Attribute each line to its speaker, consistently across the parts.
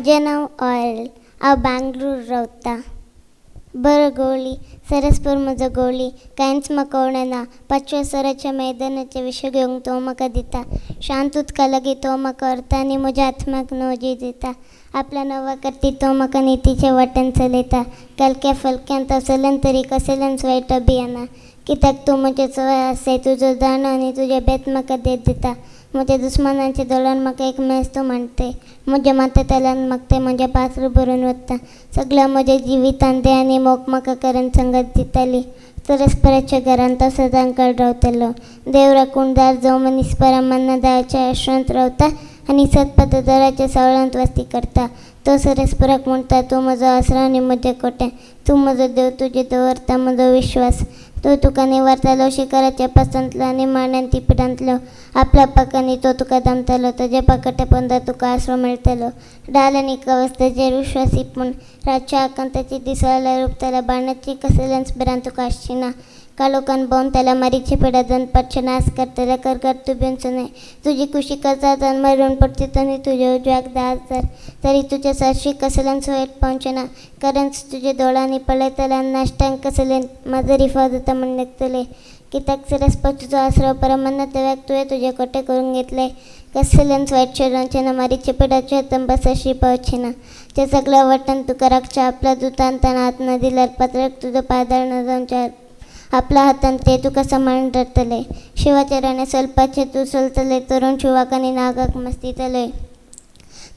Speaker 1: म्हजें नांव ऑयल. हांव बँगलोर रावतां. बरो गवळी सरसपूर म्हजो गवळी कांयच म्हाका आवडना. 5व्या स्तराच्या मैदानाचे विशय घेवंक तो म्हाका दिता. शांत उदका लागीं तो म्हाका व्हरता आनी म्हज्या आत्म्याक नवजी दिता. आपल्या नवा करती तो म्हाका नितीचे वाटेन चलयता. कलक्या फलक्यान तो चलन तरी कसलेंच वायट अभियाना. कित्याक तूं म्हजे चोय आसाय, तुजो जाणो आनी तुजें बेत म्हाका देत दिता. म्हज्या दुस्मानांच्या दोळ्यान म्हाका एक मेज तूं मांडटय. म्हज्या माथ्यातल्यान मागता म्हजें पासर भरून वता. सगळ्या म्हज्या जिवितान दे आनी मोग म्हाका करून संगत दिताली. सरस्पराच्या घरान तो सदांकाळ रावतलो. देव राखूणदार जो मनीस परमान्नदाच्या आश्रयांत रावता आनी सत्पथदाराच्या सावळांत वस्ती करता, तो सरस्पराक म्हणटा, तूं म्हजो आसरो आनी म्हजें कोटें. तूं म्हजो देव, तुजेर दवरता म्हजो विश्वास. तो तुका निवारतलो शिखराच्या पासांतलो आनी मांड्यान तिपडांतलो. आपल्या पाकांनी तो तुका दामतलो. ताज्या पाकट्या पंदा तुका आसरो मेळटलो. डाल आनी कवच ताजेर विश्वासी पूण रातच्या आकांताची दिसाळ्याला रुपतल्या. बाणाची कसलेंच भिरांत तुका आसची ना. कालोखान भोंवतल्या मारीची पिड्या दनपारचे नाश करतल्या. करकर तूं भिवचो न्हय. तुजी कुशी करतात मरून पडची तनी तुज्या उजव्याक 10,000 तरी तुज्या सारशी कसलेंच वायट पावचें ना. कारण तुज्या दोळ्यांनी पळयतल्या आनी नाश्त्यांक कसलें माजरी फावता म्हण निघतले. कित्याक सरस्पत तुजो आसरो परमान्न देवाक तुवें तुजें कोटे करून घेतले. कसलेंच वायट शेजांचे ना. मारीचे पिड्याचे तंबासाशी पावचे ना. त्या सगळ्या वाटान तुका राखच्या आपल्या दुतान ताणा हात न दिल्यार पात्राक तुजो पादार न जावच्या. आपल्या हातान ते तुका सांबाळून धरतले. शिवाचे राणे सोलपाचे तूं सोलतले. तरुण शिवाक आनी नागाक मस्तितले.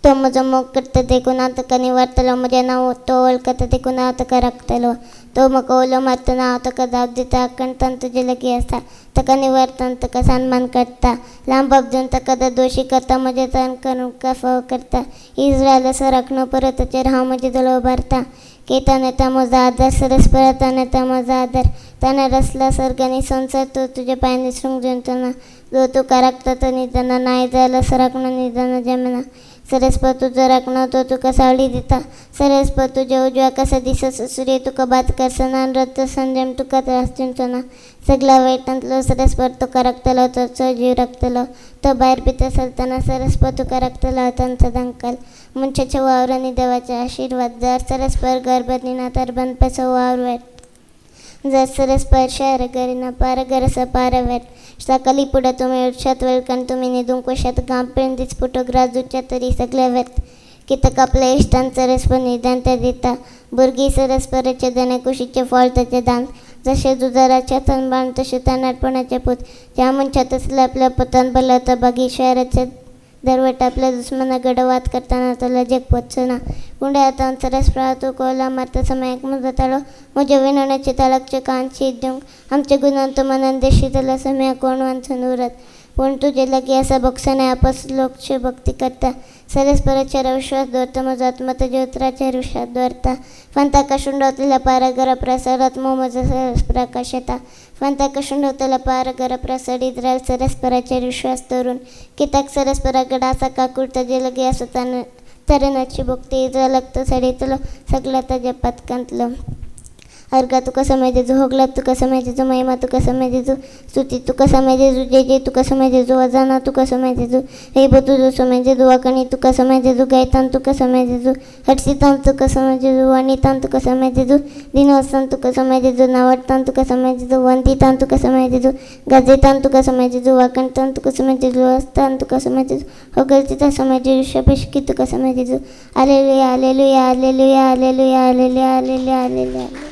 Speaker 1: तो म्हजो मोग करता देखून हांव ताका निवारतलो. म्हजें नांव तो वळखता देखून हांव ताका राखतलो. तो म्हाका उलो मारतना हांव ताका जाप दिता. आकणतान तुजे लागीं आसता. ताका निवारतान ताका सन्मान करता. लांब अपजून ताका दोशी करता. म्हजें तन करून फाव करता. इस्रायल असो राखणो परत ताचेर हांव म्हजें दोळो उबारता. केतान येता म्हजो आदार, सरस्परातान येता म्हजो आदार. ताणें रचला सर्ग आनी संवसार, तो तुजे पांय निसरूंक दिवचो ना. जो तुका राखता तो निदाना ना. इस्रायल असो राखणो निदाना जमना. सरस्पत तुजो राखणो तो तुका सावळी दिता. सरस्पत तुज्या उजव्याक आसा दिसस सूर्य तुका बात करसना आनी रत संजम तुका त्रास दिवचो ना. सगळ्या वायटांतलो सरस्पत तुका राखतलो. तो जीव राखतलो. तो भायर भितर सरतना सरस्पत तुका राखतलो हातान सदांकाल. मनशाच्या वावरांनी देवाचे आशिर्वाद. जर सरस्पर घर बरिना तर बनपेसो वावर वेट. जर सरस्पर शहर गरिना पार गरसा पार वेट. सकाळी पुढे तुम्ही उठशात वेळकान तुम्ही निदूंक वशात. गांपेन दीस पुटोक राजूच्या तरी सगळे वेत. कित्याक आपल्या इश्टान सरस्पर निदान ते दिता. भुरगीं सरस्पराचे देणे कुशीचे फळ ताचे दान. जशे दुदाराचे तनबाण तशे तानाटपणाचे पूत. ज्या मनशा तसले आपल्या पुतान भरला तो बागी शहराचे दरवट. आपल्या दुस्मना गडवाद करताना तो लजेक पोचचो ना. पुंडे हातान सरस्परा तूं कोला मारता समयाक म्हजो ताळो. म्हज्या विणवण्याचे ताळाकचे कान शीत दिवंक आमचे गुणान तो मनान देशितलो समयाक कोण वाचून उरत. पूण तुजे लागीं आसा बक्षणे आपस लोकचे भक्ती करता. सरस्पराचेर विश्वास दवरता. म्हजो आत्मा ताज्या उतराचेर विश्वास दवरता. फंताका शुंडवतल्या पारागरा प्रसारात मो म्हजो सरस्पराकाश येता. फंताका शुंडवतल्या पारागरा प्रसार इस्रायल सरस्पराचेर विश्वास दवरून. कित्याक सरस्पराकडेन आसा काकूळ ताजे लागीं आसा तरुणाची भक्ती. इस्रायलाक तो सडयतलो सगळ्या ताज्या पथकांतलो. अर्घा तुका समय जेजू. होगलाब तुका समय जेजू. महिमा तुका समय जेजू. स्तुती तुका समय जेजू. जय जय तुका समय जेजू. वजाना तुका समय जेजू. वैभव तुजो समय जेजू. वाकणी तुका समय जेजू. गायतान तुका समय जेजू. हर्षितान तुका समय जेजू. वाणितान तुका समय जेजू. दिनवस्तान तुका समय जेजू. नावडतान तुका समय जेजू. वंदितान तुका समय जेजू. गाजयतान तुका समय जेजू. वाकणतान तुका समय जेजू. वस्तान तुका समय जेजू. होगलतिता समय जेजू. शपेशकी तुका समय जेजू. Hallelujah hallelujah hallelujah hallelujah hallelujah hallelujah hallelujah.